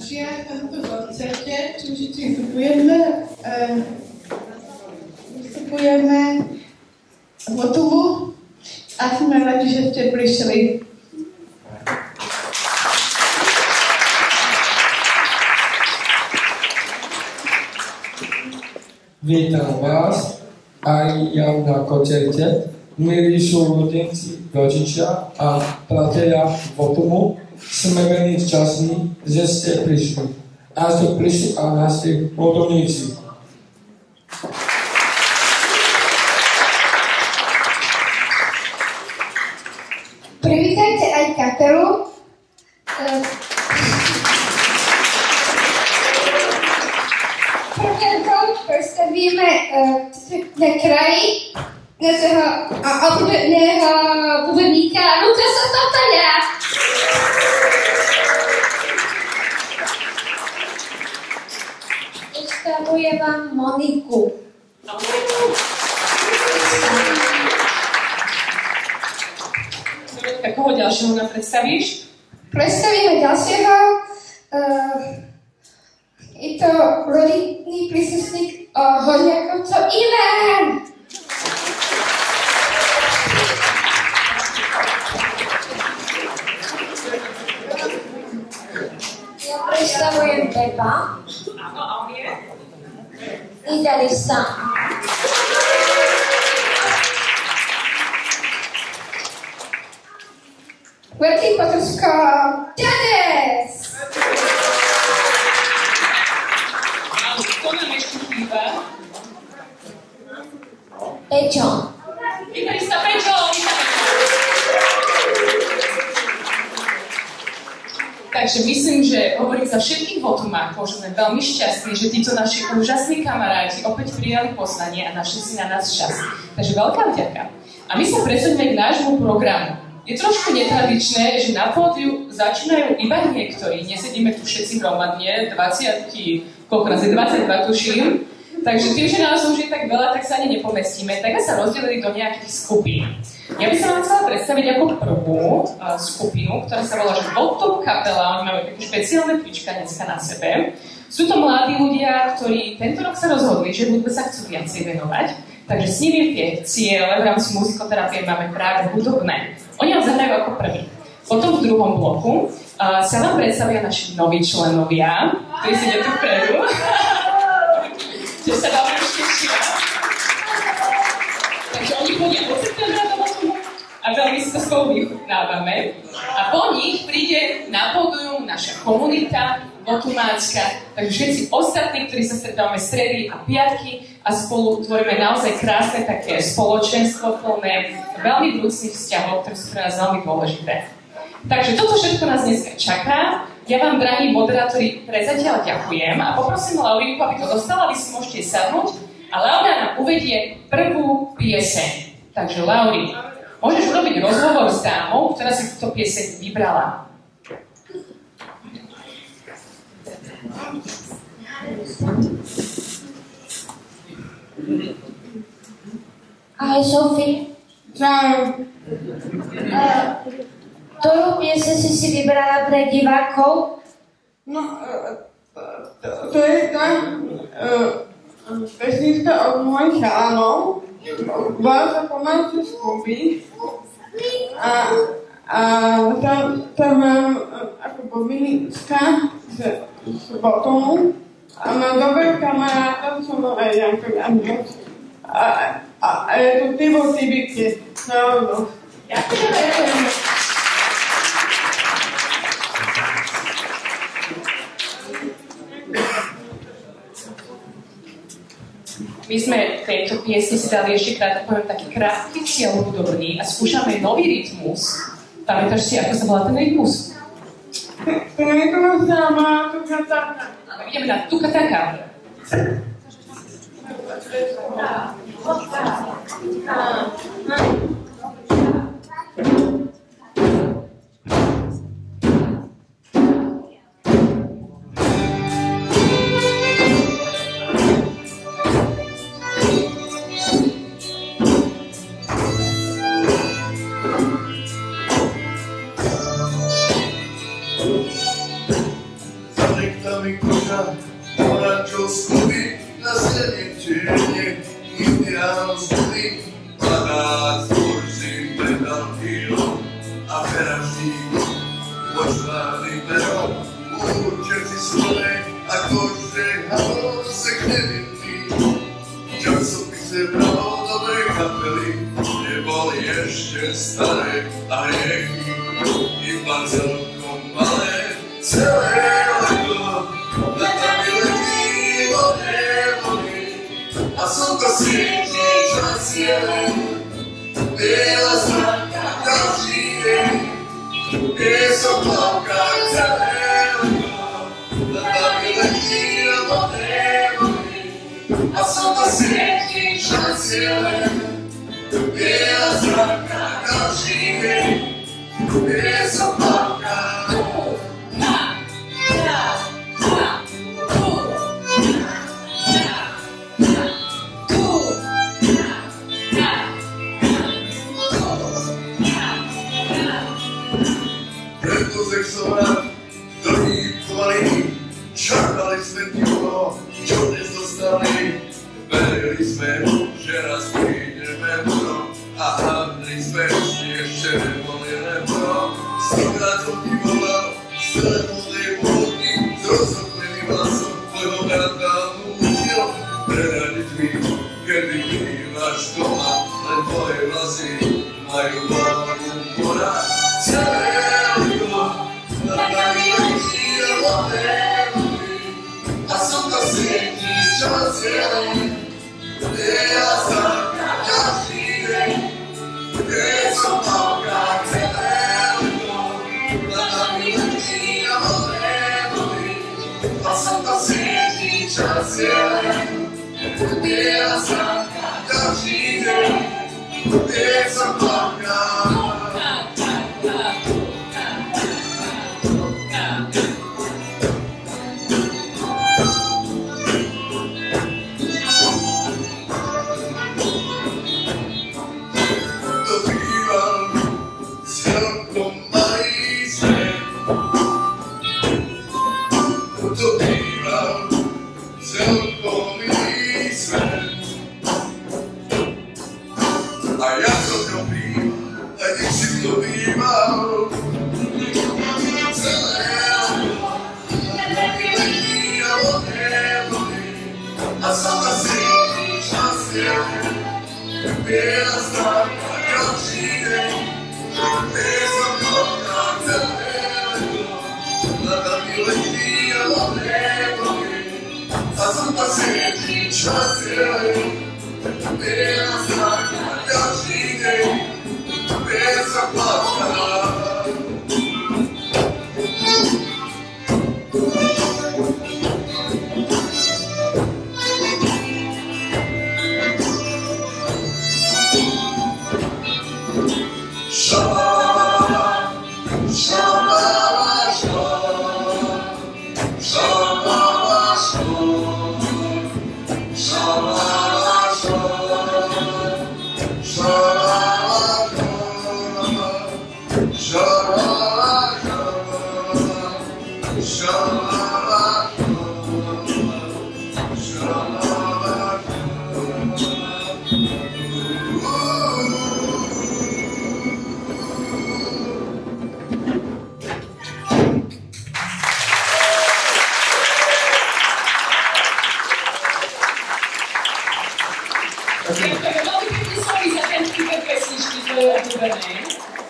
přijat na tomto koncertě, čímž vystupujeme v Otuvu a jsme rádi, že jste přišli. Vítam vás aj ja na koncerte, milí súrodenci, rodičia a priatelia v Otuvu. Sme veľmi šťastní, že ste prišli. A ste prišli aj naši hudobníci. Privítajte aj kapelu. Predstavíme na kraji našeho obľúbeného hudobníka Lukasa Totoľa. Predstavujem vám Moniku. Koho ďalšieho nám predstavíš? Predstavíme ďalšieho. Je to rodinný príslušník Horňákovcov Ivan. Ja predstavujem Beba. Áno, a on je? Idealista. Veľký Potrsko Dades. Kto nám ešte chýba? Pečo. Gitarista Pečo! Takže myslím, že hovorím za všetkých votumákov, že sme veľmi šťastní, že títo naši úžasní kamaráti opäť prijali pozvanie a našli si na nás čas. Takže veľká vďaka. A my sa presuňme k nášmu programu. Je trošku netradičné, že na pódiu začínajú iba niektorí. Nesedíme tu všetci hromadne, 22 tuším. Takže tým, že nás už je tak veľa, tak sa ani nepomestíme. Tak sa rozdelili do nejakých skupín. Ja by som vám chcela predstaviť ako prvú skupinu, ktorá sa volá, že Votop kapela. Oni majú také špeciálne trička dneska na sebe. Sú to mladí ľudia, ktorí tento rok sa rozhodli, že hudbe sa chcú viacej venovať. Takže s nimi tie ciele v rámci muzikoterapie máme práve hudobné. Oni vám zahrajú ako prvý. Potom v druhom bloku sa vám predstavia naši noví členovia, ktorí si idú vpredu. Že sa vám už tešia. Takže oni chodia od septembra do Votuvu a veľmi si to spolu vychutnávame. A po nich príde na pódium naša komunita votumácka. Takže všetci ostatní, ktorí sa stretávame stredy a piatky a spolu tvoríme naozaj krásne také spoločenstvo plné veľmi vrúcnych vzťahov, ktoré sú pre nás veľmi dôležité. Takže toto všetko nás dneska čaká. Ja vám, drahí moderátori, prezatiaľ ďakujem a poprosím Laurinku, aby to dostala, vy si môžete sadnúť a Laura nám uvedie prvú pieseň. Takže Lauri, môžeš urobiť rozhovor s dámou, ktorá si túto pieseň vybrala. Ahoj, Sofie. Čau. Ktorú pieseň si vybrala pre divákov? No, to je tak pesnička od mojich chalanov. Volá sa Pomalšie skúby. A tam mám ako bobinička z Botomu. A mám dobrého kamaráta, som bol aj Janko Janko. A je to Tibo Tibike. No. Ďakujem. My sme v tejto piesni si dali ešte krát, poviem, taký krátky cieľ hudobný a skúšame nový rytmus. Pamätáš si, ako sa volá ten rytmus? Ten rytmus sa má tukataka. Ideme na tukataka. mi koža, poradčov skúby, na zemi černe, indián skúby, padá s božím predal kýlom a peražník, počvány perom, určeci slove, akože halo se k nevinný. Časopise bralo dobrej kapely, neboli ešte staré a hriechy, iba celkom malé, celé leto, na tami letí vody, a slnko svietí čas jeden, biela zraka ďalší deň, piesok plavka celé leto, na tami letí vody, a slnko svietí čas jeden, biela zraka ďalší deň, piesok plavka. Predtuzek som rád, dlhý pomalý, čakali sme ticho, čo dnes dostali. Verili sme, že raz prídeme dno a hádli sme, že ešte neboli nebo. Stokrát som ti volal, stále modlej pôvodný, s rozhodným hlasom tvojho brata nútil preradiť mi, kedy bývaš doma, len tvoje vlasy majú barvu mora. Celé leto, na nami letí vody, a slnko svietí čas jeden, biela zraka ďalší deň, piesok plavka celé leto, na nami letí vody, a slnko svietí čas jeden, biela zraka ďalší deň, piesok plavka. Biela zraka ďalší deň, piesok plavka celé leto, na nami letí vody, a slnko svietí čas jeden, biela zraka ďalší deň, piesok plavka.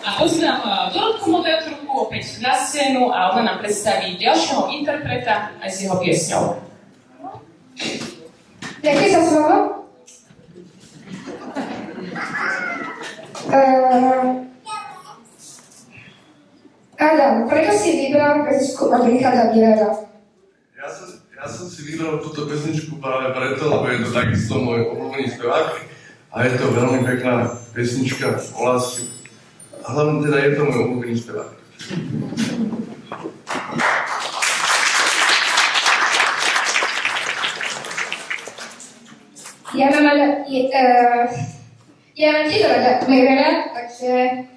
A poznám Dorotku moderátorku opäť na scénu a ona nám predstaví ďalšieho interpreta aj s jeho piesňou. Ďakujem za slovo. Adam, prečo si vybral pesničku od Richarda Millera? Ja som si vybral túto pesničku práve preto, lebo je to takisto môj obľúbený spevák a je to veľmi pekná pesnička o láske. A hlavne teda je to môj obľúbený spevák. Ja mám tiež rada Millera, takže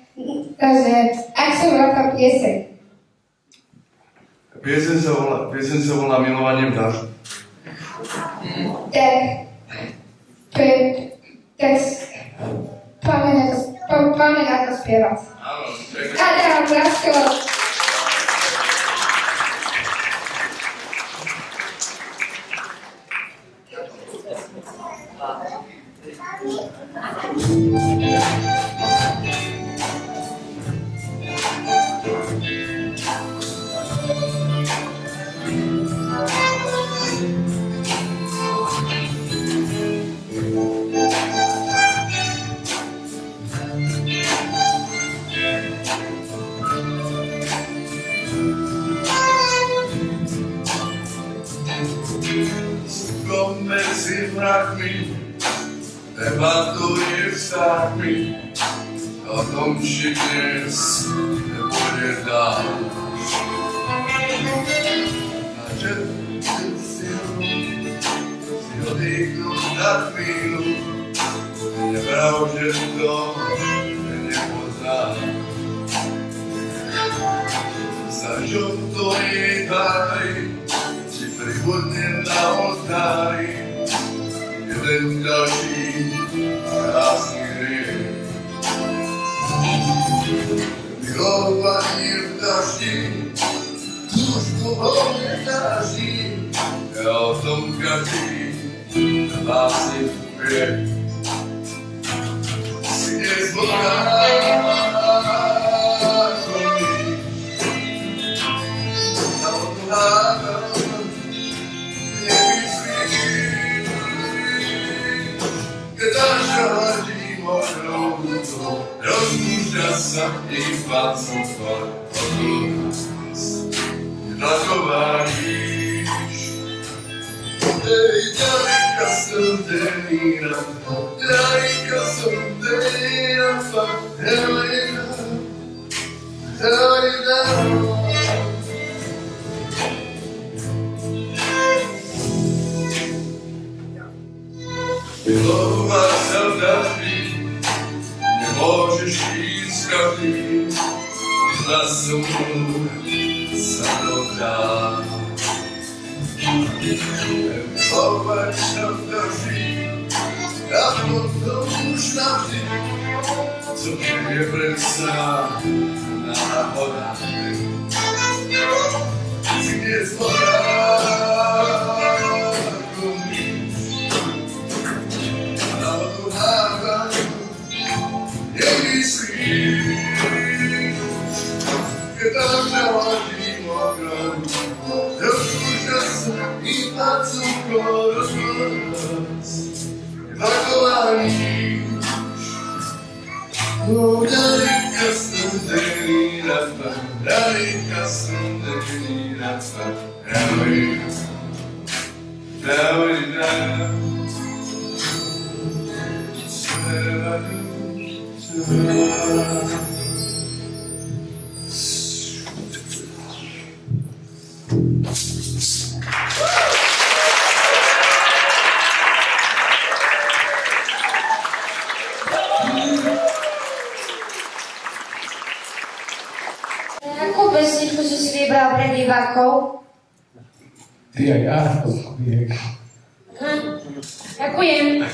ak som veľká pieseň. Pieseň sa volá Milovanie v daždi. Páme na to spievať. Áno, Adam Lasko. Medzi mrakmi debatuje vztahmi o tom, či dnes nebude dáš. Na četku si oddychnúť na chvíľu, nevrav, že to nepoznáš. Za žltej tvári si pribudne na oltári jeden ďalší krásny hriech. Milovanie v daždi, túžbu hodne dáždi, ja o tom každý básni vie. Si nezboráš, na odhádam, zažadí mokrou rukou, rozpúšťa sa iba cukor od nás. Nenakováš, ďaleka studený rampa, ďaleka studený rampa, Helena, Helena. Milovať sa v daždi, nemôžeš ísť každý, na sumu sa to dá. Milovať sa v daždi, a potom už navždy, co je predsa náhoda. Si nezboráš, keď tam naladí mokrou, rozpúšťa sa iba cukor od nás. Nenakováš, ďaleka studený rampa, ďaleka studený rampa, Helena, Helena. Akú pesničku si si vybral pre divákov? Ty aj ja, vieš. Ďakujem.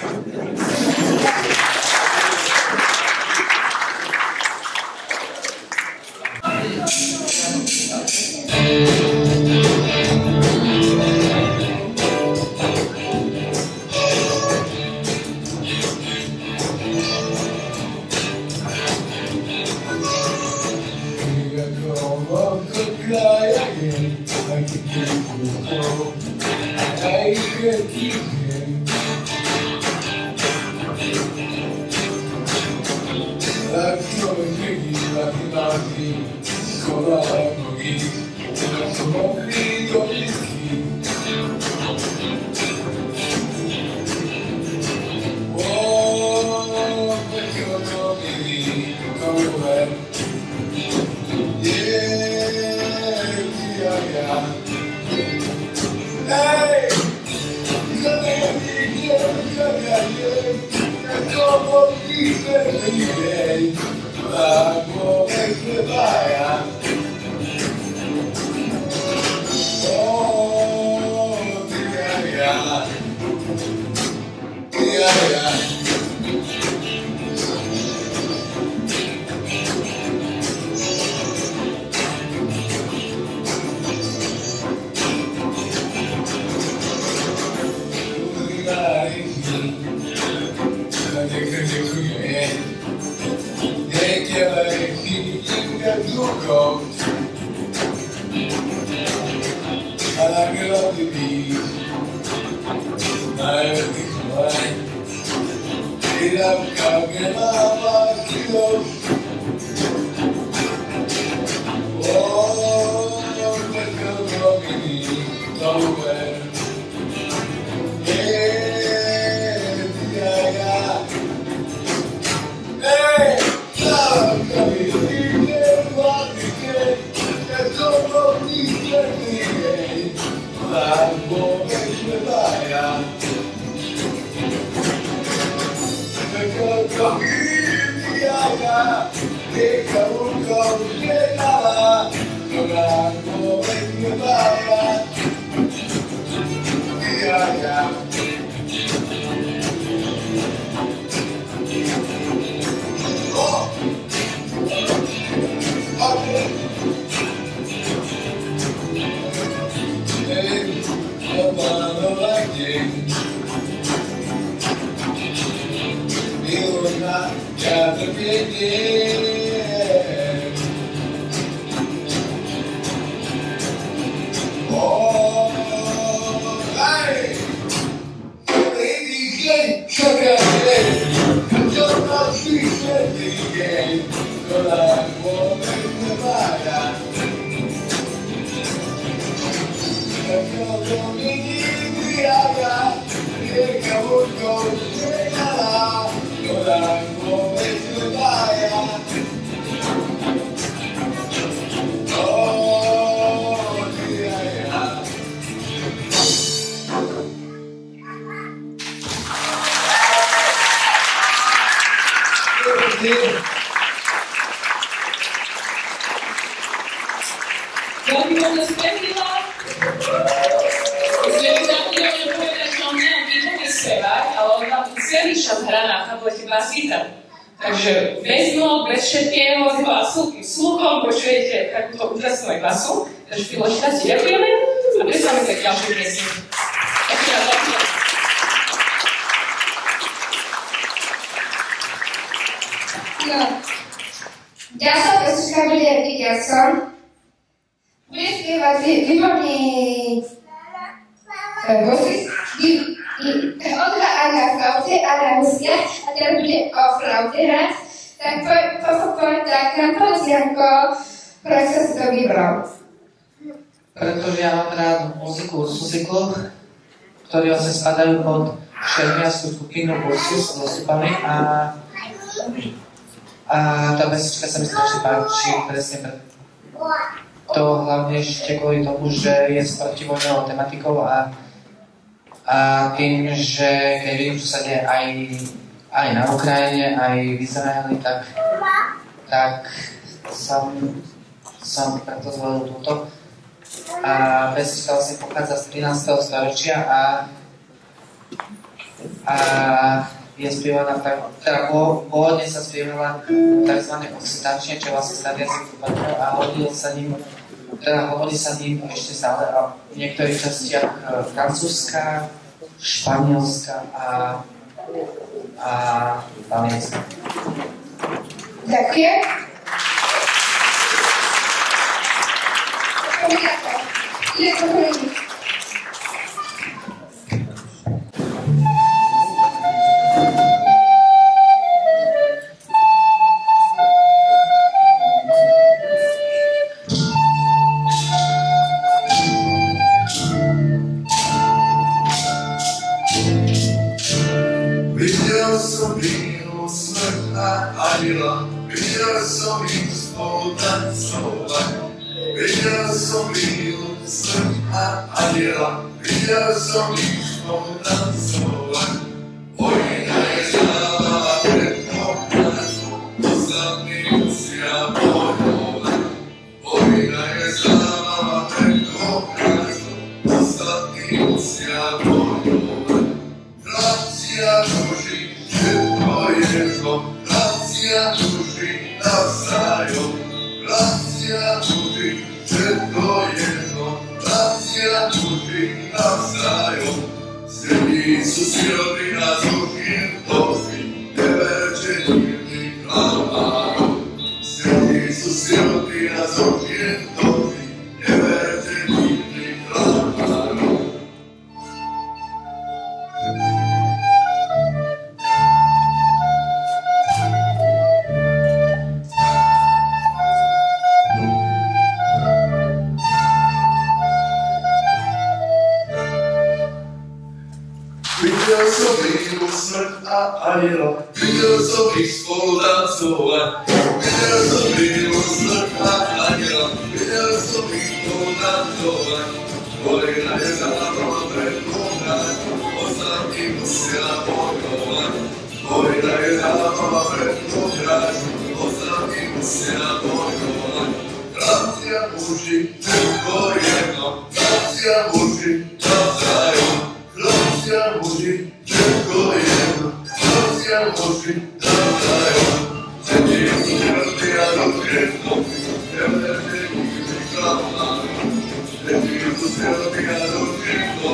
Veľmi veľmi spevnila. Zviem zabudovne povedať, že on nemá výborne spevať, ale on tam celý čas hrá na tablete basíta. Takže bez nôh, bez všetkého, iba sluchom počujete takúto úžasnú basu. Takže Filoška, ti ďakujeme a predstavme sa k ďalšej piesni. No, ďalšia pesnička bude Dickerson. Bude spievať výborný hostis. On hrá na flaute a na husia a teraz bude o flaute hrať. Tak poviem tak, nám povedz, Janko, prečo sa si to vybral? Pretože ja mám rád muziku z cyklu, ktorí vlastne spadajú pod šermiarskú skupinu Ursus s Losupami a tá pesnička sa mi strašne páči presne to hlavne ešte kvôli tomu, že je s protivojnovou tematikou a tým, že keď vidím, čo sa deje aj na Ukrajine, aj v Izraeli, tak som preto zvolil túto. A pesnička vlastne pochádza z 13. storočia a je spievaná, teda pôvodne sa spievala tzv. Occitančne, čo vlastne sa viac vypadlo a hovorí sa ním ešte stále a v niektorých častiach francúzska, španielska a talianska. Ďakujem. Videl som bílu smrť a anila, videl som ich spolu tancovať. Videl som bílu smrť a anila, videl som ich spolu tancovať. Vojna je známa pred obrazom, ostatní musia bojovať. Vojna je známa pred obrazom, ostatní musia bojovať. Racja duši, všetko jedno, racja duši navzájom. Racja duši, všetko jedno, racja duši navzájom. Srdí sú siroty na zúchým tofi, neverte nikdy klamárom. Srdí sú siroty na zúchým tofi, neverte nikdy klamárom. Videl som víru, smrť a aniela, videl som ich spolu tancovať. Videl som víru, smrť a aniela, videl som ich spolu tancovať. Kolena je zároveň pred Bohom, ostatní musia bojovať. Kolena je zároveň pred Bohom, ostatní musia bojovať. Bratia muži, všetko jedno, bratia muži, navzájom. Bratia muži, všetko jedno, bratia muži, navzájom. Všetci sú mŕtvi a rozkretnú, neverte nikdy klamám. Všetci sú mŕtvi a rozkretnú,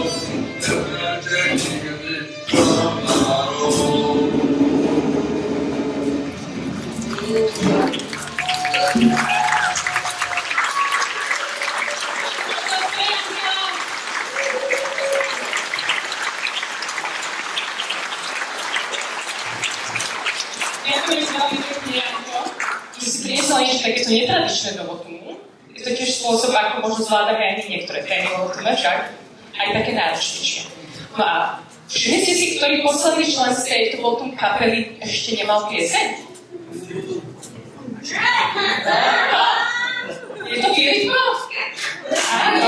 neverte nikdy klamám. Priniesla niečo takéto netradičné do Votumu. Je to tiež spôsob, ako možno zvládame aj niektoré témy vo Votume, však aj také náročnejšie. No a všimli ste si, ktorý posledný člen z tejto Votum kapely ešte nemal pieseň? Je to Filipko? Áno.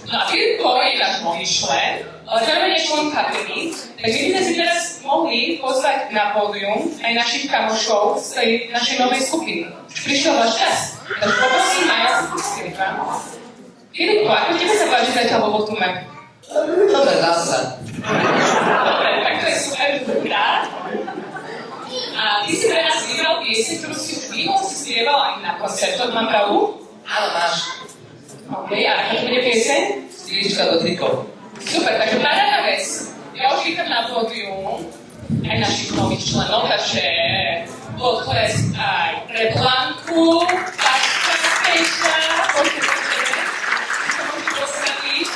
No a Filipko je náš nový člen, ale zároveň je člen kapely, takže my sme si teraz mohli pozvať na pódium aj našich kamošov z tej našej novej skupiny. Už prišiel váš čas. Takže poprosím Maja Filipa. Filipko, ako tebe sa páči zatiaľ vo Votume? Dobre, dá sa. Dobre, tak to je super, dobrá. A ty si pre nás vybral pieseň, ktorú si už býval, si spieval aj na koncertoch, mám pravdu? Áno, máš. OK, a aká to bude pieseň? Stilička do trikov. Super, takže paráda vec. Ja už vítam na pódium aj našich nových členov, takže potlesk aj pre Blanku, Paška, Pejša, poďte sa môžete postaviť.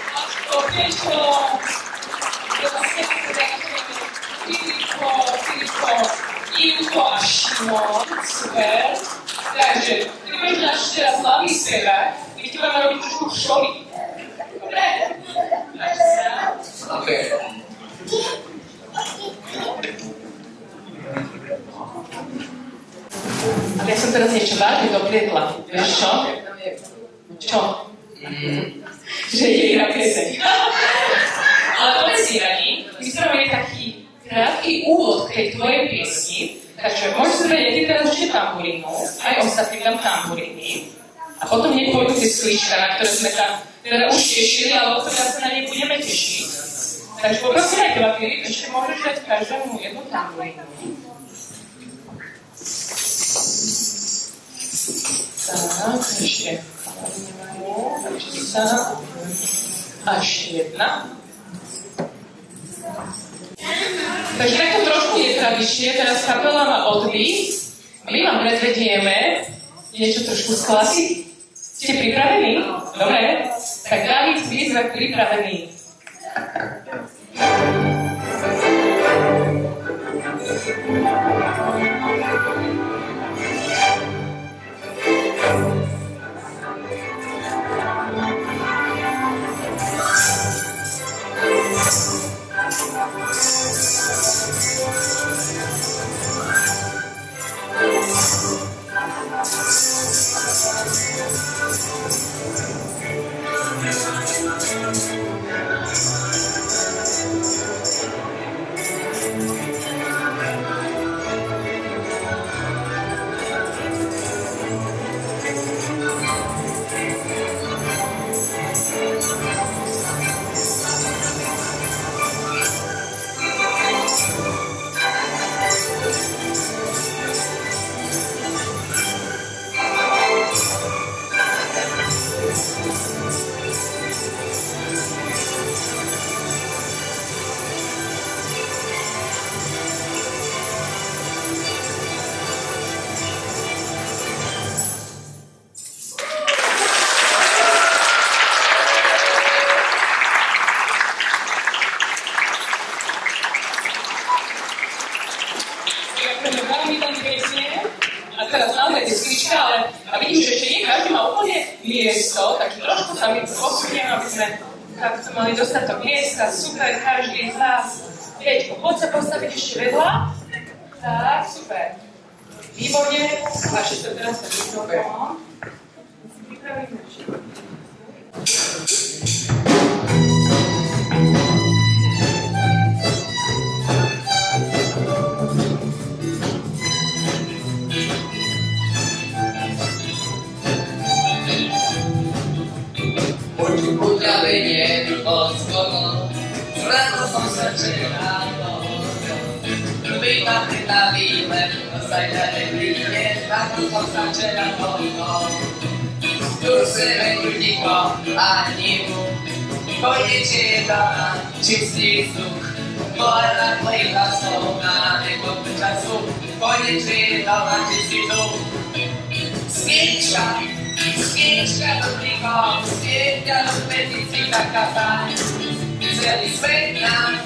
Paško, Pejšo, Filipko, Ivko a Šimon, super. Takže, ty budeš náš teraz hlavný spevák, my ti budeme robiť trošku šoly. Dobre? Takže sa. OK. Ale ja som teraz niečo vážne doplietla. Vieš čo? Čo? Že je iná pieseň. Ale povedz si, Rani, my spravili taký krátky úvod k tej tvojej piesni, takže môžeš si vedieť, ty teraz ešte tamburínu, aj ostatní tam tamburíny. A potom hneď pôjdu tie sklíčka, na ktoré sme tam teda už tešili, ale o tom sa na ne budeme tešiť. Takže poprosím aj teba, Filip, ešte môžeš dať každému jednu tamburínu. Tak, ešte a ešte jedna. Takže takto trošku netradične, teraz kapela má odbych. My vám predvedieme niečo trošku z klasy. Ste pripravení? Dobre. Tak Dávid, vy sme pripravení. takto mali dostatok miesta, super, každý z vás. Vieťko, poď sa postaviť ešte vedľa. Tak, super. Výborne, vaše sa teraz sa mikrofón. Pripravíme všetko. Uzdravenie od zboru, zvrátno som sa včera Bývam na výlet, zajtranej príde, zvrátno som sa včera Tu sebe ticho a nivu, pojde je dána, čistý vzduch Moja plýva som na nekoľko času, pojde je dána, čistý vzduch Skýčka do ticho, skýčka do petici taká fajn Celý svet nám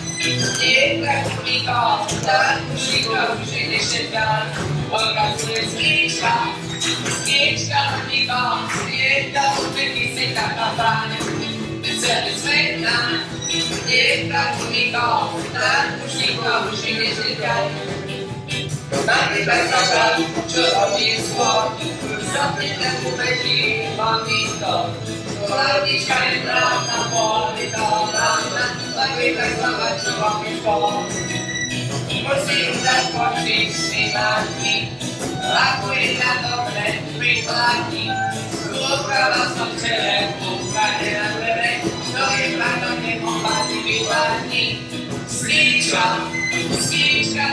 je tak ticho, tak už ticho, už ide všetkám Odkazuje skýčka do ticho, skýčka do petici taká fajn Celý svet nám je tak ticho, tak už ticho, už ide všetkám Napríklad sa tam, čo robí skôr Zapne ten ubeží, mám místo Hlavnička je právna, polita právna Napríklad sa mať, čo robí skôr Musím zaskočiť s vymáčky Ako je na dobre, priplatí Uprava som včere, ukáže na dvere To je pravdo, nemohla si vyplatí Skýčka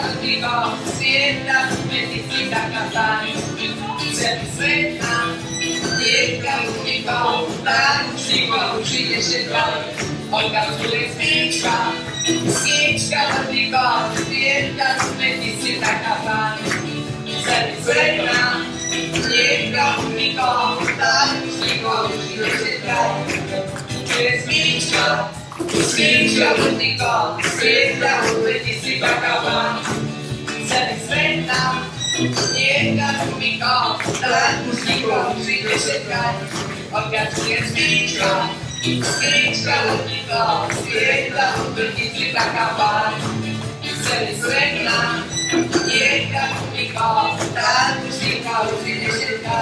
do ticho, svieta, medzi si taká fajn Celý svet nám, dietka do ticho, tak už ticho, už ide všetko Odkazuje skýčka do ticho, svieta, medzi si taká fajn Celý svet nám, dietka do ticho, tak už ticho, už ide všetko Skýčka do ticho, svieta, medzi si taká fajn Celý svet nám, dietka do ticho, tak už ticho, už ide všetko Odkazuje skýčka do ticho, svieta, medzi si taká fajn Celý svet nám, dietka do ticho, tak už ticho, už ide všetko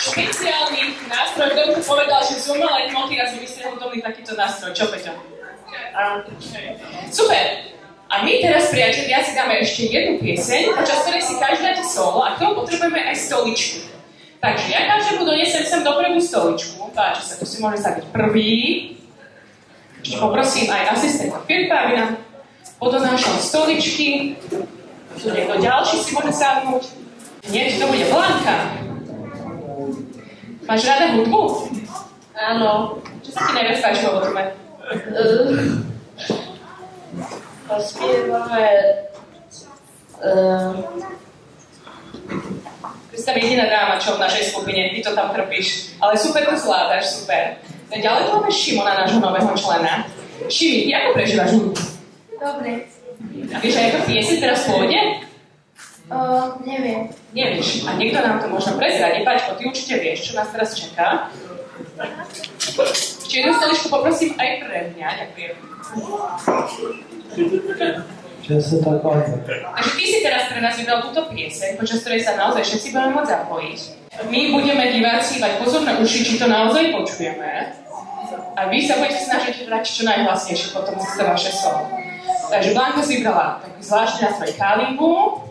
Špeciálny nástroj, kto by povedal, že z umelej hmoty raz vymyslel hudobný takýto nástroj. Čo, Peťo? Super! A my teraz, priatelia, si dáme ešte jednu pieseň, počas ktorej si každý dáte solo a k tomu potrebujeme aj stoličku. Takže ja každému donesem sem dopredu stoličku. Páči sa, tu si môže stať prvý. Ešte poprosím aj asistenta Filipa, aby nám podonášal stoličky. Tu niekto ďalší si môže sadnúť. Nie, to bude Blanka. Máš rada hudbu? Áno. Čo sa ti najviac páči o hudbe? Spievame... Ty si tam jediná dáma, čo v našej skupine, ty to tam trpíš. Ale super to zvládaš, super. Ďalej tu máme Šimona, nášho nového člena. Šimi, ty ako prežívaš hudbu? Dobre. A vieš, aj ako pieseň teraz pôjde? Neviem. Nevieš. A niekto nám to možno prezradí. Paťko, ty určite vieš, čo nás teraz čaká. Ešte jednu stoličku poprosím aj pre mňa. Ďakujem. Takže ty si teraz pre nás vybral túto pieseň, počas ktorej sa naozaj všetci budeme môcť zapojiť. My budeme diváci mať pozorné uši, či to naozaj počujeme. A vy sa budete snažiť hrať čo najhlasnejšie potom zase vaše solo. Takže Blanka si vybrala taký zvláštny nástroj kalimbu.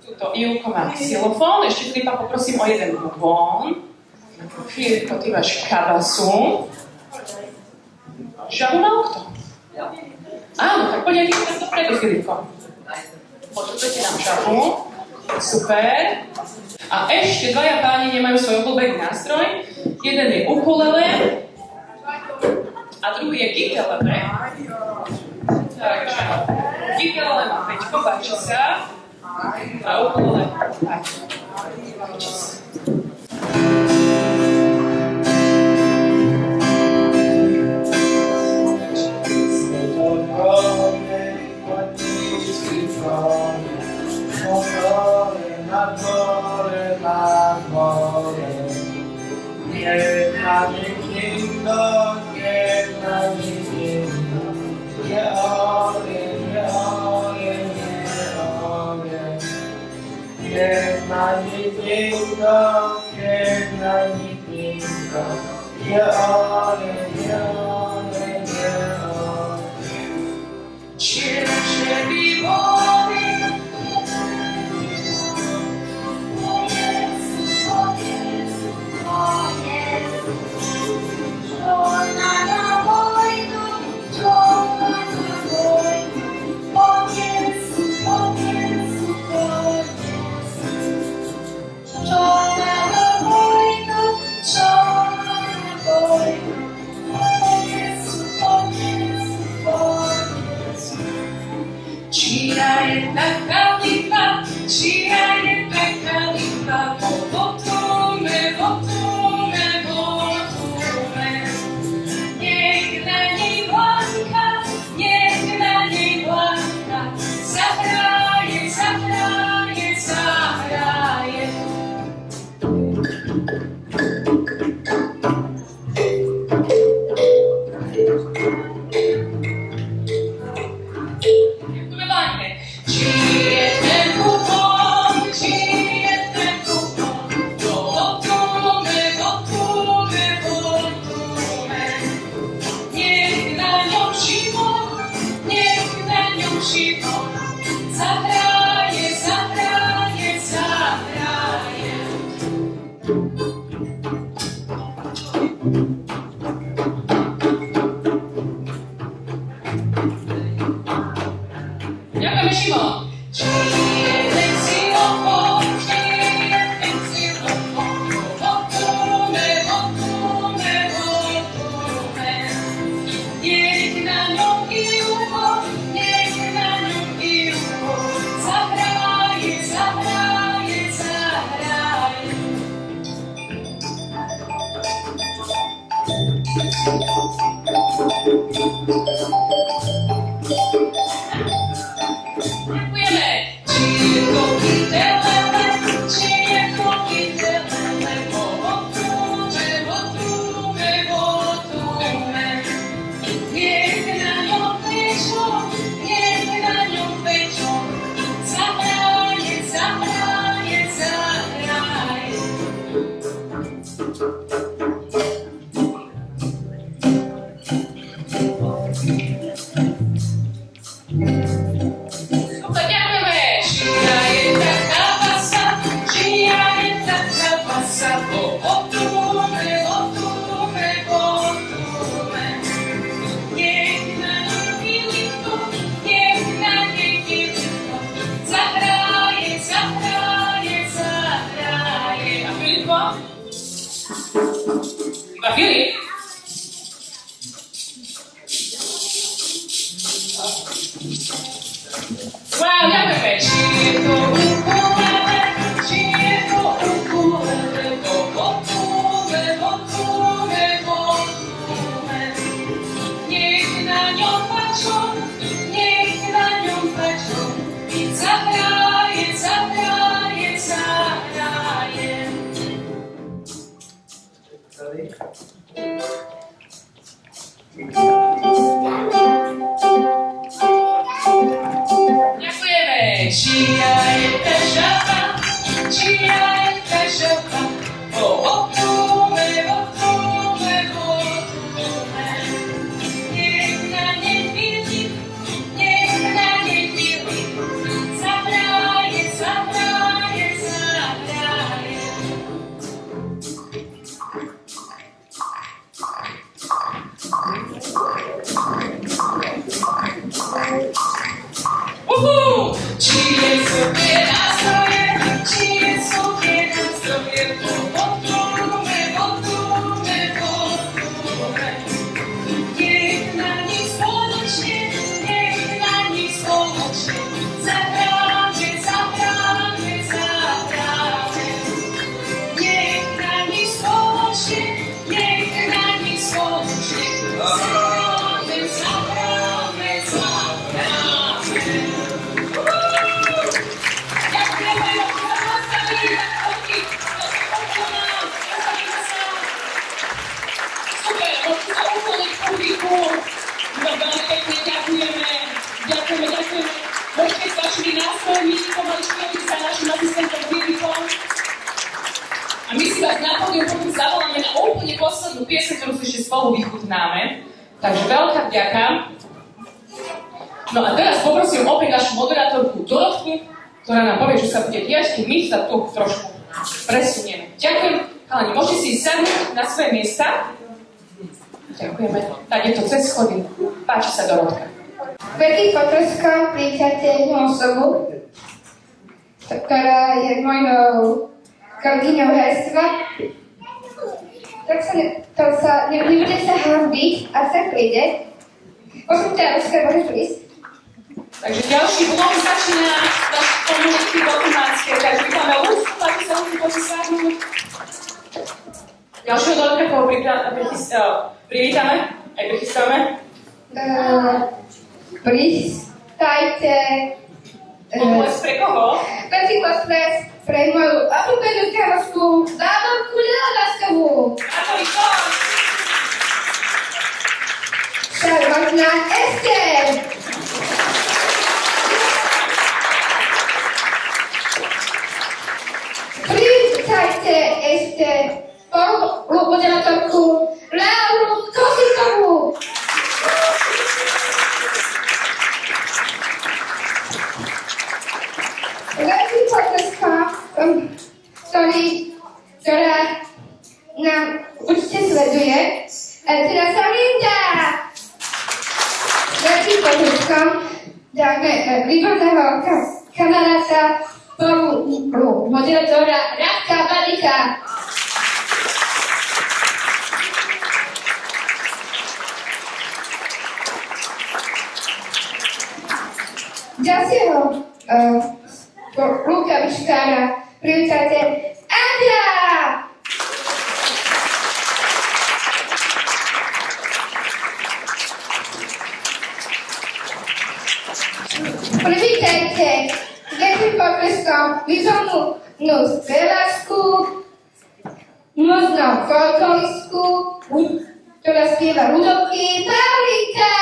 Tuto Ivko má xylofón. Ešte Filipa poprosím o jeden bubón. Filipko, ty máš kabasu. Žabu mal kto? Áno, tak poď aj ty teraz dopredu, Filipko. Počujete nám žabu. Super. A ešte dvaja páni nemajú svoj obľúbený nástroj. Jeden je ukulele a druhý je gikelele. Takže gikelele má Peťko, páči sa. A ukulele páči sa. Ďaku. No veľmi pekne ďakujeme. Môžete s vašimi nástrojmi pomaličky robiť za našim asistentom Filikom. A my si vás na pódium potom zavoláme na úplne poslednú pieseň, ktorú si ešte spolu vychutnáme. Takže veľká vďaka. No a teraz poprosím opäť našu moderátorku Dorotku, ktorá nám povie, čo sa bude diať, keď my sa tu trošku presunieme. Ďakujem. Chalani, môžete si sadnúť na svoje miesta. Ďakujeme. Tak je to cez schody. Páči sa, Dorotka. Veľký potleskám príťate jednu osobu, ktorá je mojou kolegyňou herstva. Tak sa nebude sa hambiť a sa príde. Prosím ťa, Oskar, môžeš prísť? Takže ďalší blok začína naše komunity botumácké. Takže vítame Lúzku, páči sa Lúzku, poďte sadnúť. Ďalšieho Dorotka, koho privítame, aj prichystáme. Pristajte. Potles pre koho? Veľký potles pre moju obľúbenú kamošku Bábovku Ľadovskovú. Šarmantná Ester. Pristajte ešte spolumoderátorku Lauru Kosikovú. Veľký potleskám, ktorá nám určite sleduje. A teraz sa Linda. Veľký potleskám dáme výborného kamaráta moderátora Radka Balika. Ďalšieho rukavičkára privítajte Andra! Privítajte veľkým potleskom výbornú speváčku, možno folkloristku, ktorá spieva ľudovky, Paulika!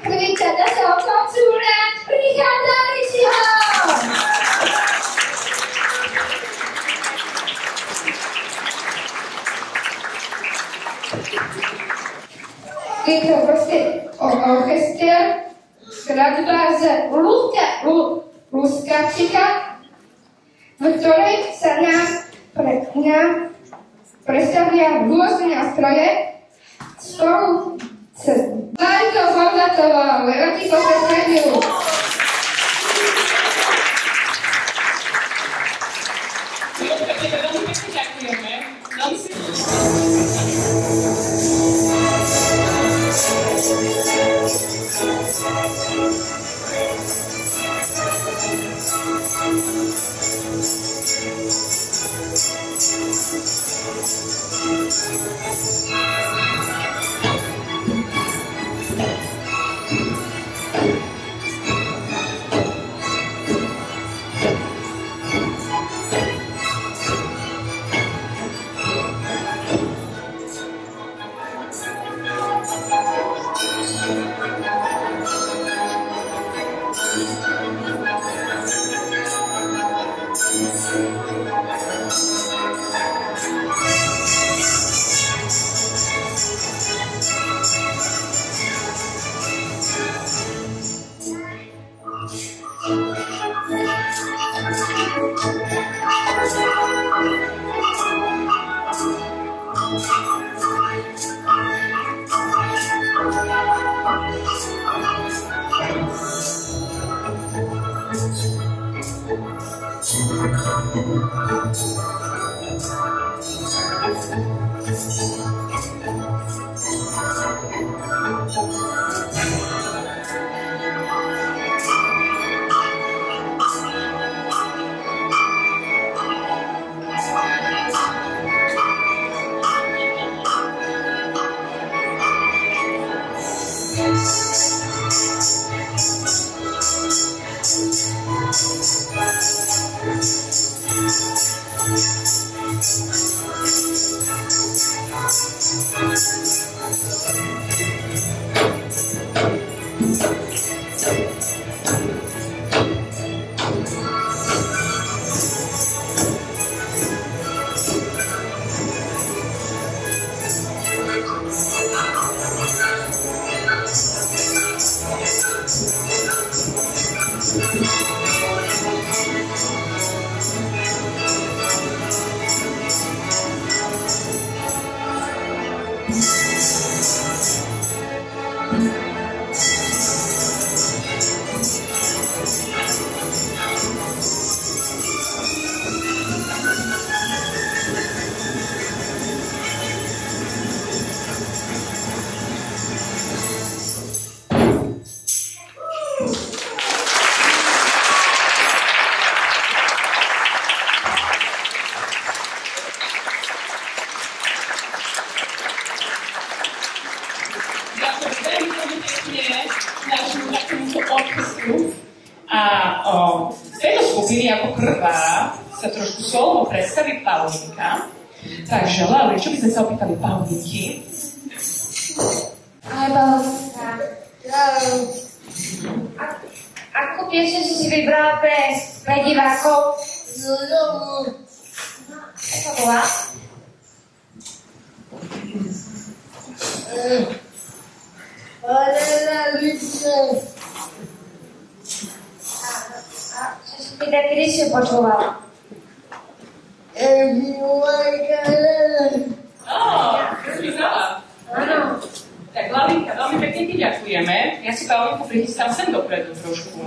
Privítať našeho kocúra Richarda Rišiho! Je to proste orchester, skladba z Luskačika, v ktorej sa nám predstavia rôzne nástroje spolu s Marikou Horvátovou. Veľký potles pre ňu. Veľmi pekne ďakujeme. Z tejto skupiny ako prvá sa trošku slovo predstaví Paulinka. Takže, Lauri, čo by sme sa opýtali Paulinky? Ahoj, Paulinka. Akú piesň si vybrala pre divákov? Ako bola? Čo si ty tak kedy si počúvala? Už by znala. Áno. Tak, Laurinka, veľmi pekne ti ďakujeme. Ja si Paulinku prichystám sem dopredu trošku.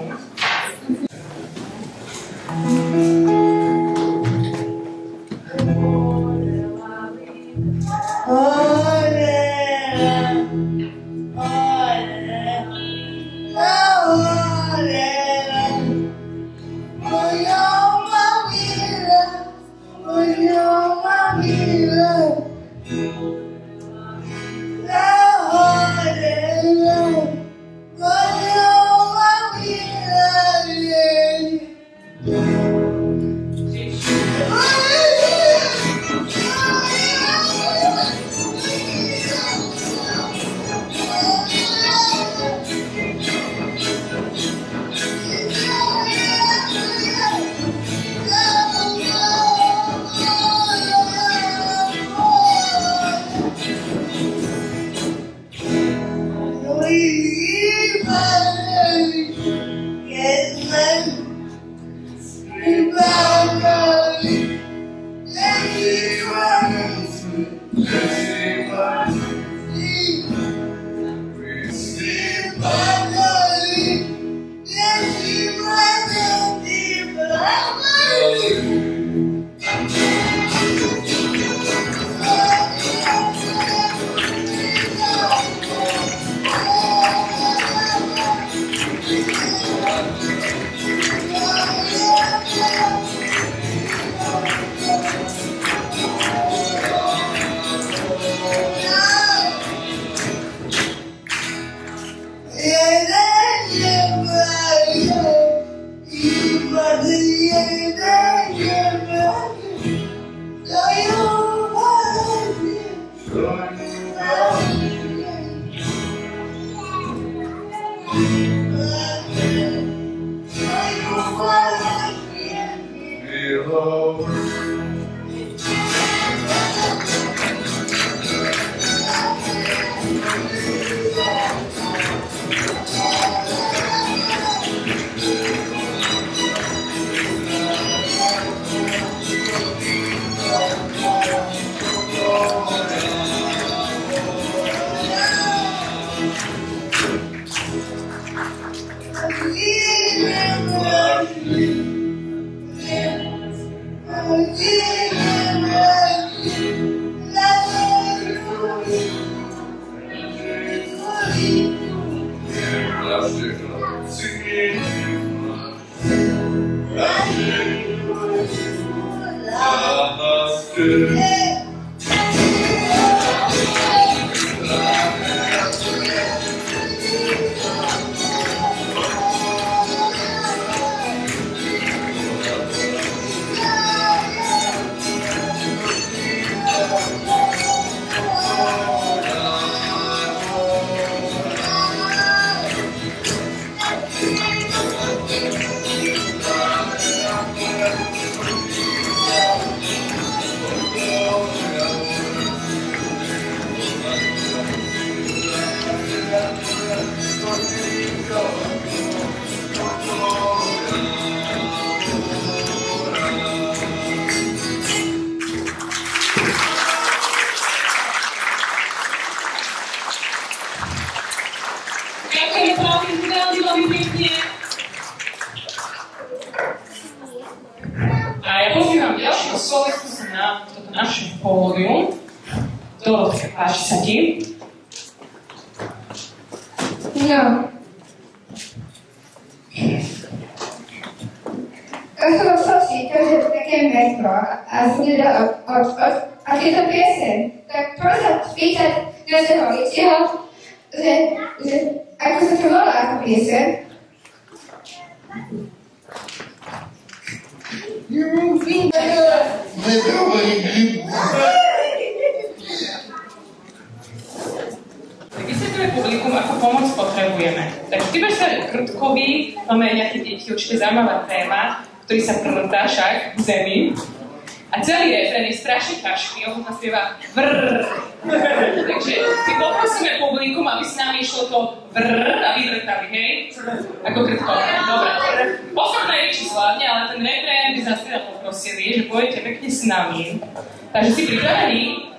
Ďakujem, Klaudy, veľmi, veľmi pekne. A ja pozývam ďalšieho sloveku na toto naše pódium. Dorotka, páči sa ti? No. To som si, to je také metro a som nedala a je to piesen. Tak prosím sa spýtať našeho Ličieho, že ako sa to volá ako piesen. Tak vysvetľuje publikum, ako pomoc potrebujeme. Tak v Tiberskom Krtkovi máme nejaké deti, určite zaujímavá téma, ktorý sa prrtá však v zemi. A celý refrén je strašne ťažký, on tam spieva vrrrr. Takže si poprosíme publikum, aby s nami išlo to vrrrr a vyvrtali, hej? Ako Krtkové. Dobre. Posledné reči zvládne, ale ten refrén by nás teda poprosili, že pôjdete pekne s nami. Takže si pripravení?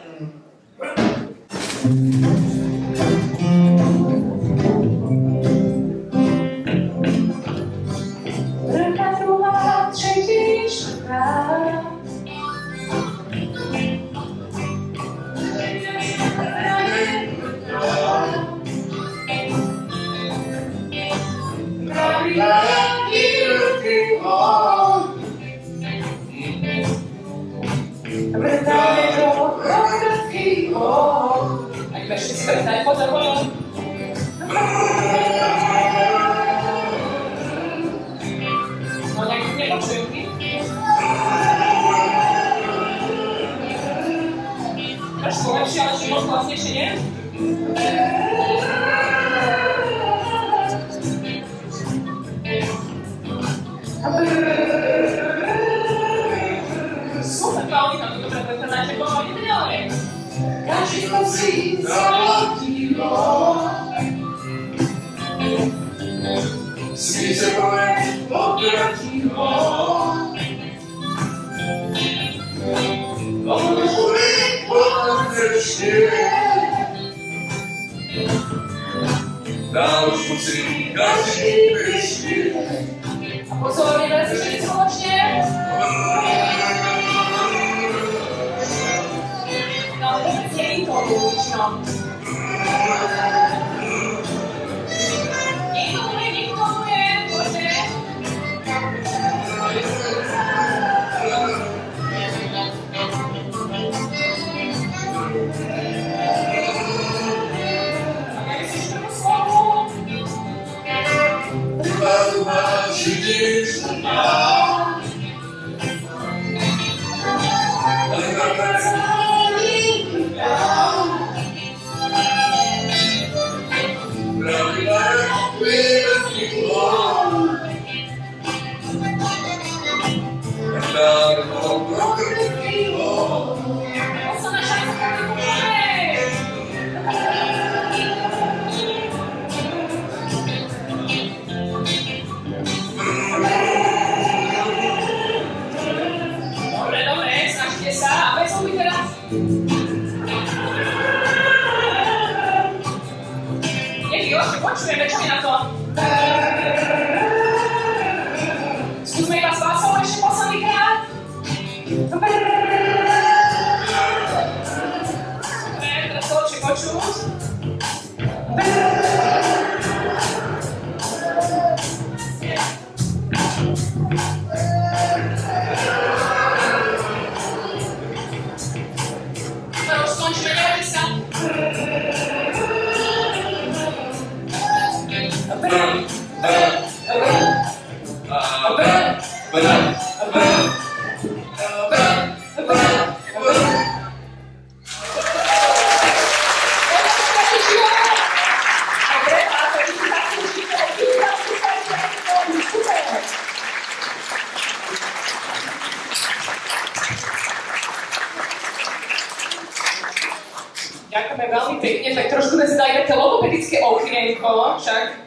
Ďakujeme veľmi pekne, tak trošku sme si dali také logopedické okienko, však.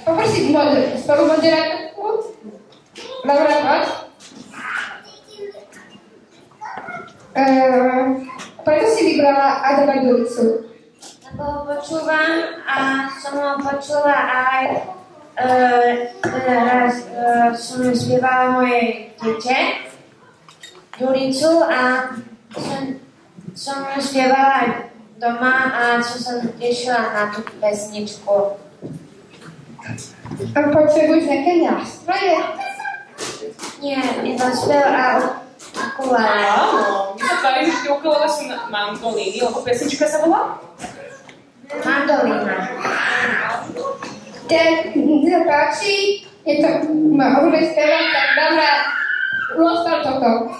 Poprosiť spolumoderátorku, Laura Pat. Preto si vybrala Adama Dulicu. Lebo ho počúvam a som ho počula aj raz som spievala mojej dieťe Juricu a som ju spievala aj doma a som sa tešila na tú pesničku. A potrebuješ nejaké nástroje? Nie, iba spev a ukulele. Áno, my sa tvárime, že tie ukulele sú mandolíny, lebo pesnička sa volá? Mandolína. Tak sa páči, je to, ma hovorí spevať, tak dáme rozstal toto.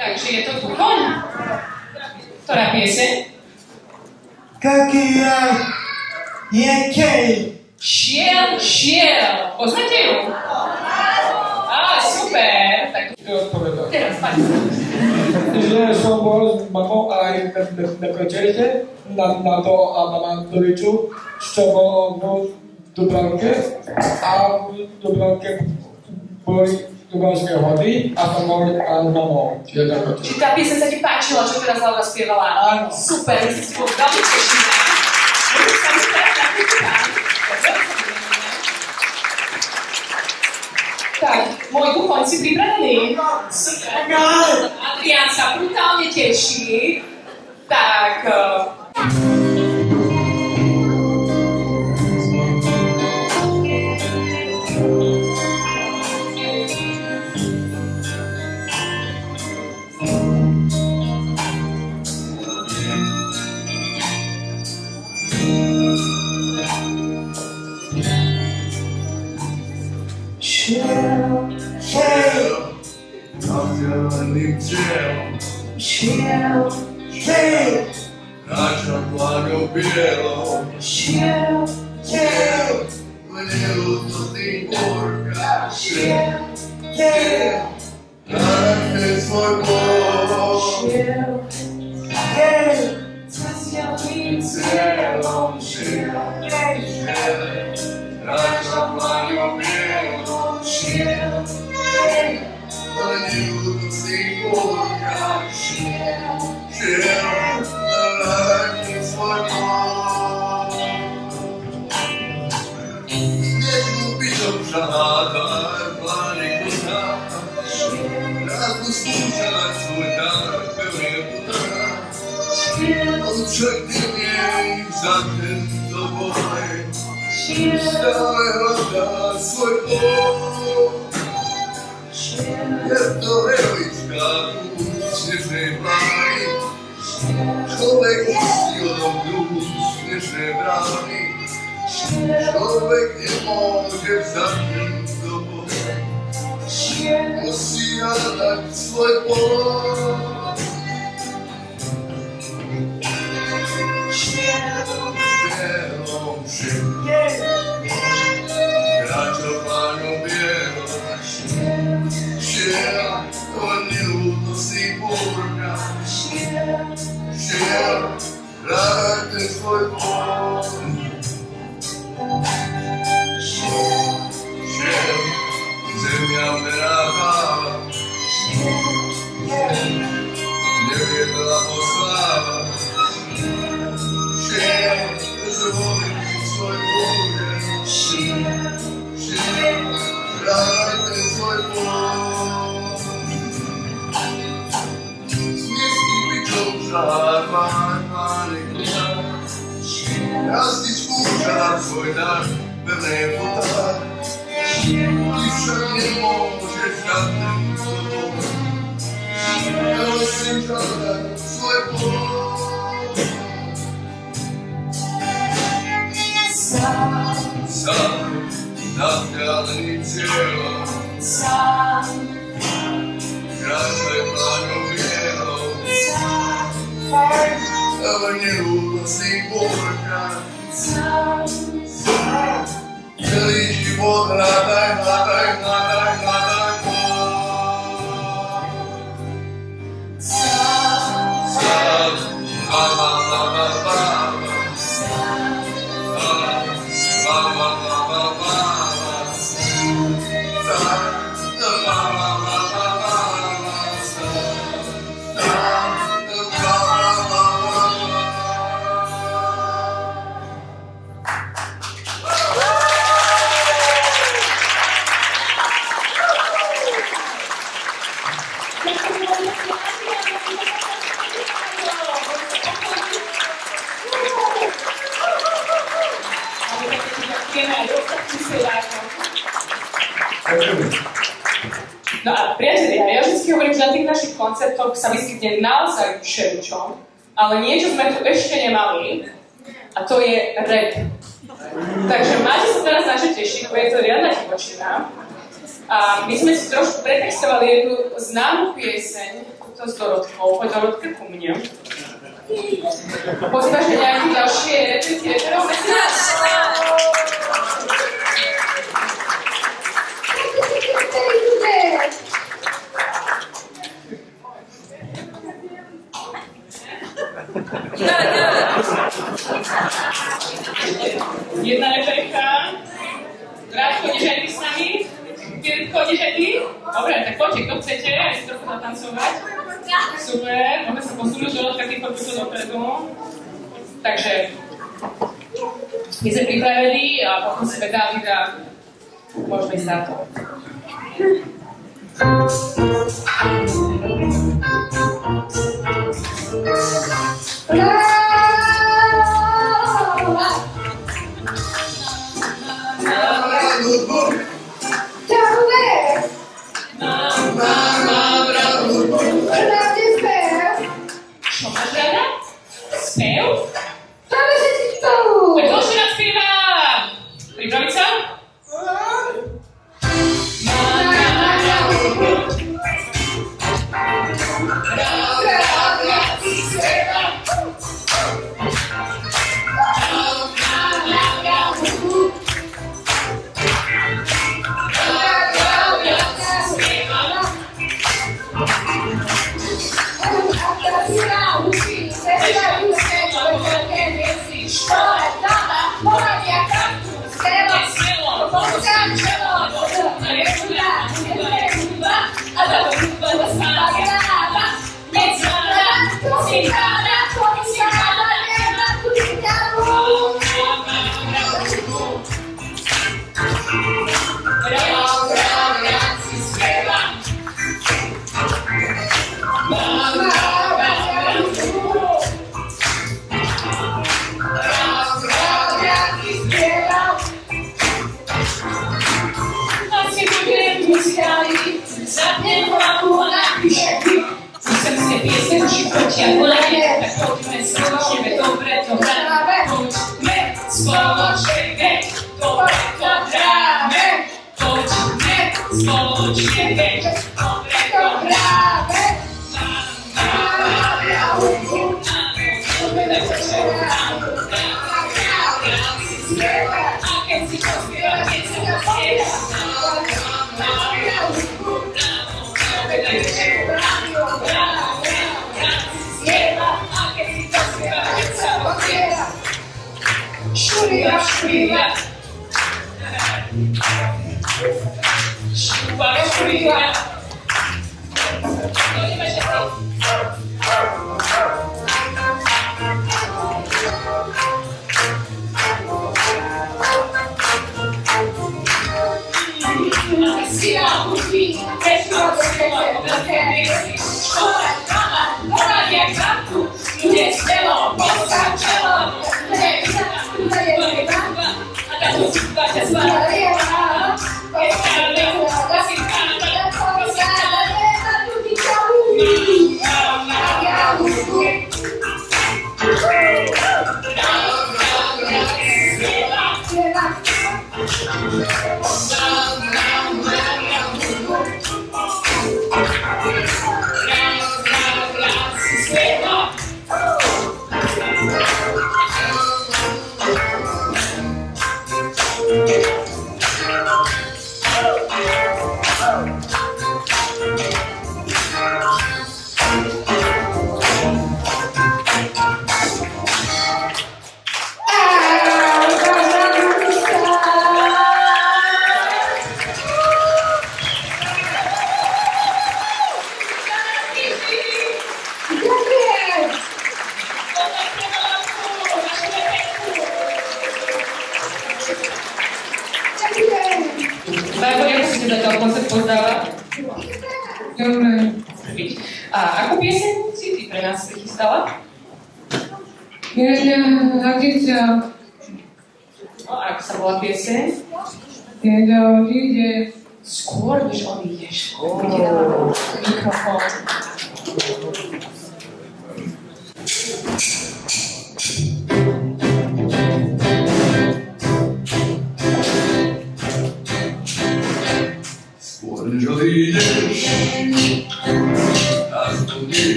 Takže je to tvoj koň. Ktorá pieseň? Kaký je kej. Šiel. Poznáte ju? Á, super. Tak teraz, pani. Že som bol s mamou aj na koncerte, na to a mama Doriču, čo bolo v Dubravke a v Dubravke boli Dubravské hody a som bol aj s mamou. Či tá pieseň sa ti páčila, čo teraz Laura spievala? Áno. Super, my si spolu veľmi tešíme. Môžem sa mi teraz na si pripravený? Adrián sa brutálne teší. Tak... Naša pláňou bielou, mne ľudnostný porka, náraďte svoj Boh, cestiavým cieľom šiel, naša pláňou bielou, mne ľudnostný porka, náraďte svoj Boh. Snežnú byťom šahádaj, plány kutá, rázku skúšať svoj dar, pevne putá. On však nie za tento boj, stále hľadá svoj Boh. Je to heroická púť snežnej plány, človek silom duch snežné brány, človek nemôže zamknúť do boja, musí hľadať svoj Boh. Bielom šiel, kráčal pláňou bielom, šiel, to neľútostný búrka, šiel, hľadajte svoj Boh. Šiel, zemia merávala, neviedla ho sláva, šiel, zvolím svoj Boh. Šiel, hľadajte svoj Boh. Smiešný byčov žár, plány kutá, jazdiť skúšať svoj dar, pevné putá. Ty však nemôžeš dať tento Boh, musím hľadať svoj Boh. Sám, nad vzdialeným cieľom, kráčaj pláňou bielou, ale neľútostný búrka. Celý život hľadaj, hľadaj, hľadaj, hľadaj Boh. Sám, mama, mama, mama, mama, mama, mama, No a priatelia, ja vždy hovorím, že na tých našich koncertoch sa vyskytne naozaj všeličo, ale niečo sme tu ešte nemali a to je rap. Takže máte sa teraz na čo tešiť, je to riadna divočina. A my sme si trošku pretextovali jednu známu pieseň, to s Dorotkou, poď Dorotka ku mne. Pozývaš nejaké ďalšie reperov medzi nás? Jedna reperka. Rád chodíš aj ty s nami? Chodíš aj ty? Dobre, tak poďte, kto chcete, aj si trochu zatancovať. Super, môžeme sa posunúť, Dorotka, ty poď tu dopredu. Takže, my sme pripravení a potom si Davida môžeme startovať.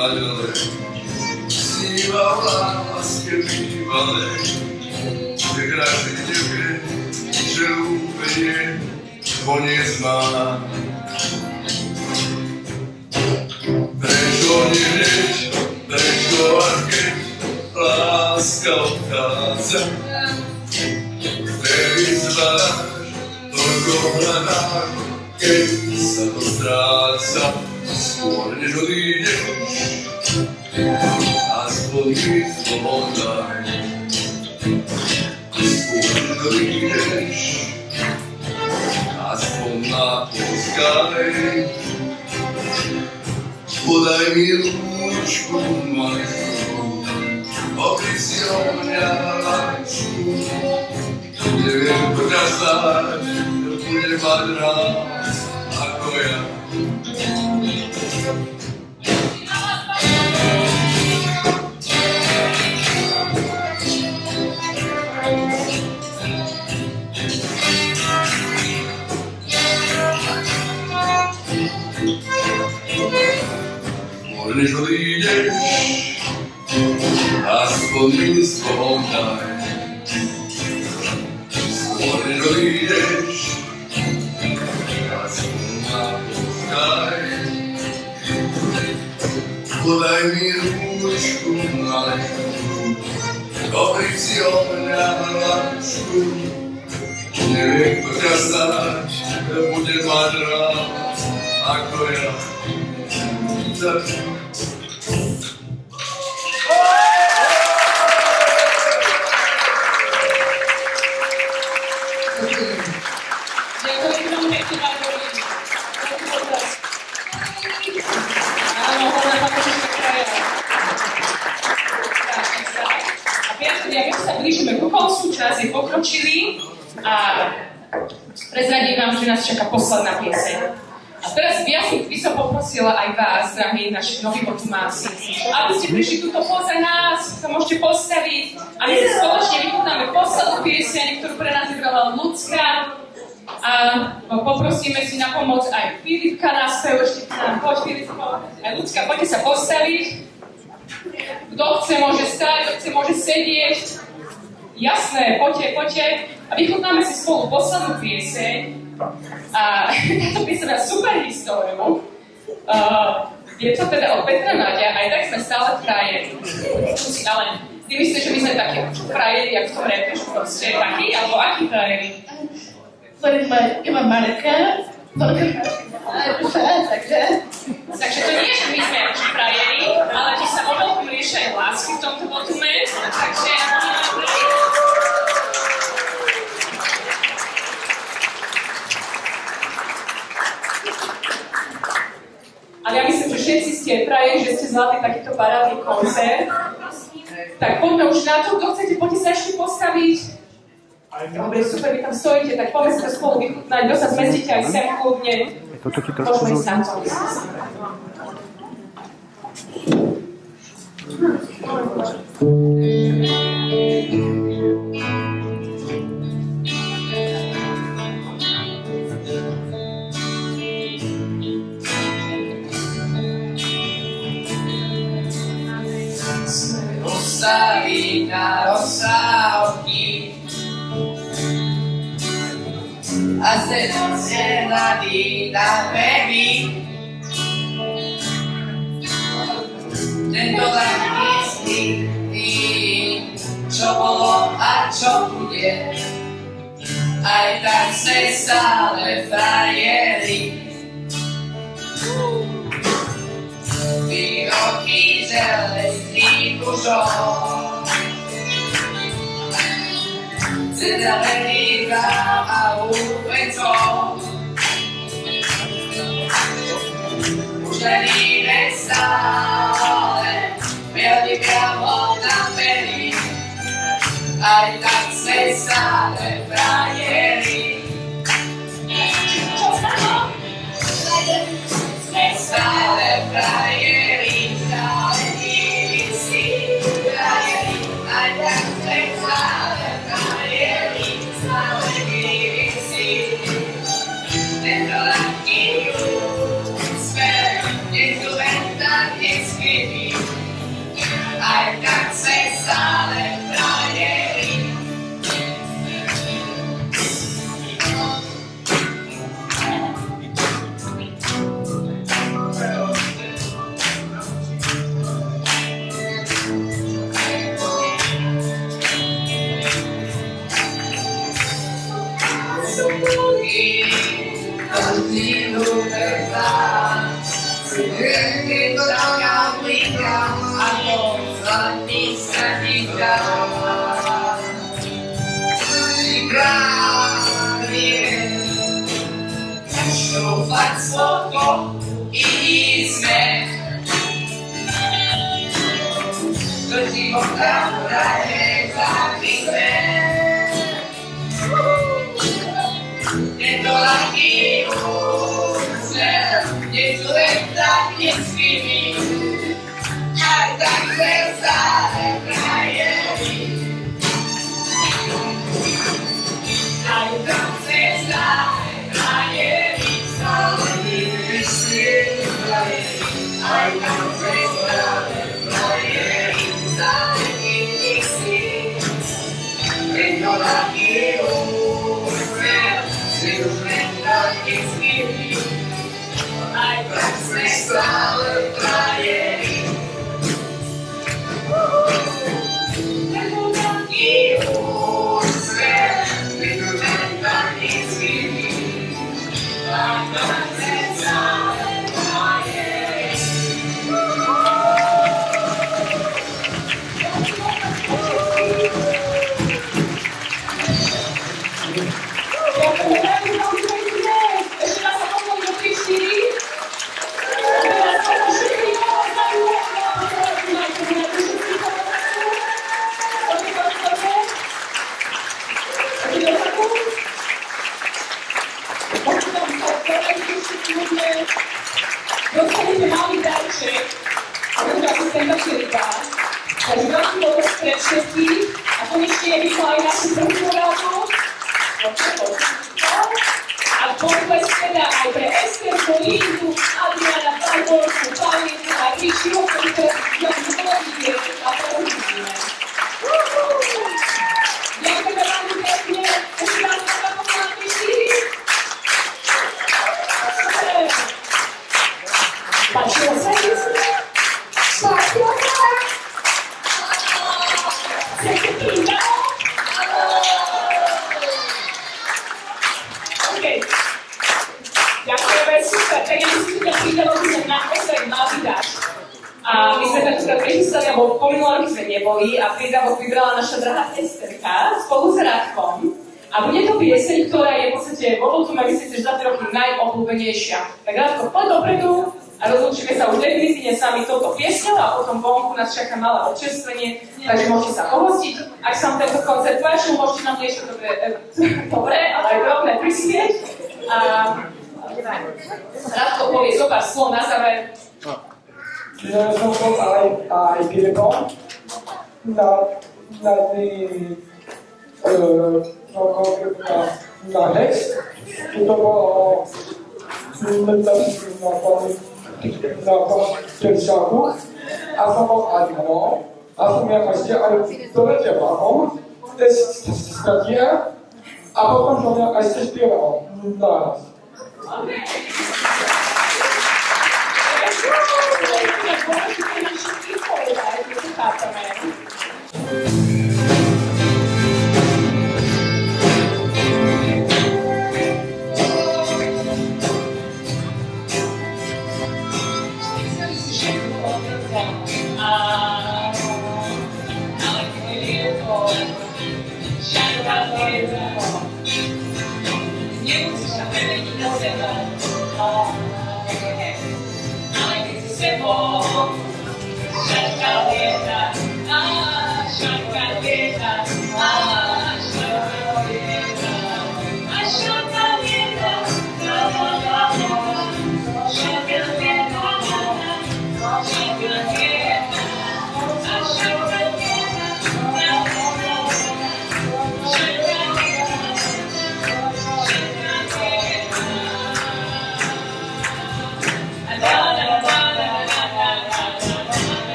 naďalej. Sníval láske bývalej, že krásne nevie, že úplne koniec má. Prečo nevieš, prečo a keď láska odchádza, vtedy zváš, toľko hľadáš, keď sa to stráca. Skôr než odídeš, aspoň mi slovo daj. Skôr než odídeš, aspoň ma poskaj. Podaj mi rúčku malú, okryť si o mňa lásku. Neviem dokázať, budem mať rád ako ja. Než odídeš, aspoň mi slovom daj. Skôr než odídeš, aspoň ma poskaj. Podaj mi rúčku maličku, okryť si o mňa lásku. Neviem, kto ťa stať, budem mať rád ako ja. Časy pokročili a prezradím vám, že nás čaká posledná pieseň. A teraz by som poprosila aj vás, drahí naši noví potumáci, aby ste prišli túto pozrieť nás, sa môžete postaviť a my si spoločne vychutnáme poslednú pieseň, ktorú pre nás vybrala Ľudská. A poprosíme si na pomoc aj Filipka na spev, ešte k nám, poď Filipko, aj Ľudská, poďte sa postaviť. Kto chce, môže stáť, kto chce, môže sedieť. Jasné, poďte a vychutnáme si spolu poslednú pieseň. A táto pieseň má super históriu. Je to teda od Petra Naďa, aj tak sme stále frajeri. Ale ty myslíš, že my sme takí frajeri, jak v tom repe, že proste takí, alebo akí frajeri? Iba Mareka, Takže to nie je, že my sme frajeri, ale tu sa oveľkom riešia aj lásky v tomto votume, takže ale ja myslím, že všetci ste frajeri, že ste zvládli takýto parádny koncert. Tak poďme už na to, kto chcete, poďte sa ešte postaviť. Dobre, super, vy tam stojíte, tak poďme sa to spolu vychutnať, kto sa zmestíte aj sem kľudne. Môžeme ísť tam, to Postaví na rozsávky a srdce nadýda baby. Tento taký stík, čo bolo a čo bude, aj tak sme stále frajeri. Výroky železných mužov, zelených hlav a úpecov, už leníme stále, veľmi priamo na peri, aj tak sme stále frajeri. Sme stále frajeri, stále si frajeri, aj tak sme stále frajeri, stále si. Tento ľahký úsmev, je tu len tak neskrytý, Dostanete malý darček a bude asistenta Filipa. Takže veľký potlesk pre všetkých a konečne je vyšla aj našu prvú rádu. A potlesk teda aj pre Esterku, Lindu, Adriana, Barborku, Paulinu a Ríšiho, ktorí teraz vyhodíte a prehodíme. Ďakujeme vám pekne, ešte raz na popolánky 4. Páčilo sa jestli? Páčilo sa? Chcete prída? OK. Ďakujeme, super. Tak ja myslím, že prídalo by sme naozaj mali dať. A my sme takúto prechystali, alebo po minulom sme neboli a prídavok vybrala naša drahá Esterka spolu s Radkom. A bude to pieseň, ktorá je v podstate vo Votume, myslím si, že za 3 roky najobľúbenejšia. Tak Radko, poď dopredu a rozlúčime sa už definitívne sami touto piesňou a potom vonku nás čaká malé občerstvenie, takže môžete sa pohostiť. Ak sa vám tento koncert páčil, môžete nám niečo dobré, ale aj drobné prispieť. A Radko povie zo pár slov na záver. Ja som bol aj Filipom na text. To bolo na Čeršáku a som bol Admiral a som ja ešte aj do Letevákom, statia a potom som ja ešte spieval naraz. Shut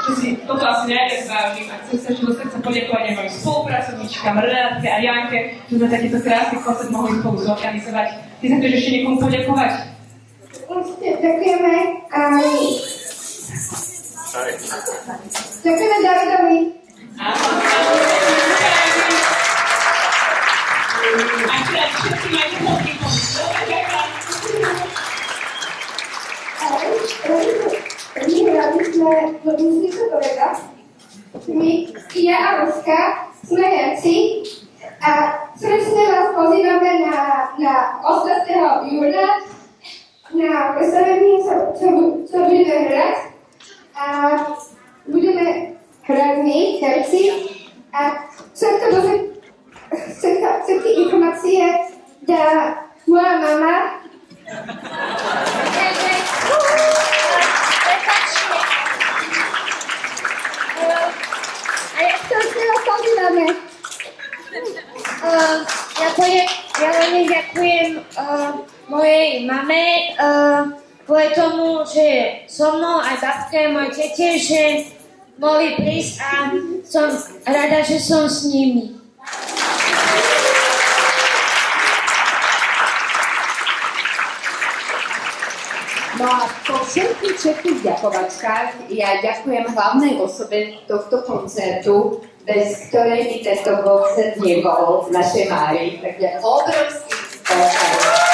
že si toto asi najviac vážim a chcem sa ešte do srdca poďakovať aj mojim spolupracovníčkam Renátke a Janke, že sme takýto krásny koncert mohli spolu zorganizovať. Ty sa chceš ešte niekomu poďakovať? Určite ďakujeme aj... Ďakujeme Davidovi. A teraz všetci majte podnikom. Vyhrali sme do Úznice kolega. Ja a Ruska sme herci a srdečne vás pozývame na 18. júna na predstavenie, čo budeme hrať. A budeme hrať my, herci. A všetky informácie dá moja mama. A jak to s vás pozývame? Ja veľmi ďakujem mojej mame kvôli tomu, že so mnou aj babke a moje tete, že mohli prísť a som rada, že som s nimi. No a po všetkých ďakovačkách ja ďakujem hlavnej osobe tohto koncertu, bez ktorej by tento koncert nebol v našej Márii. Takže obrovský spôsob.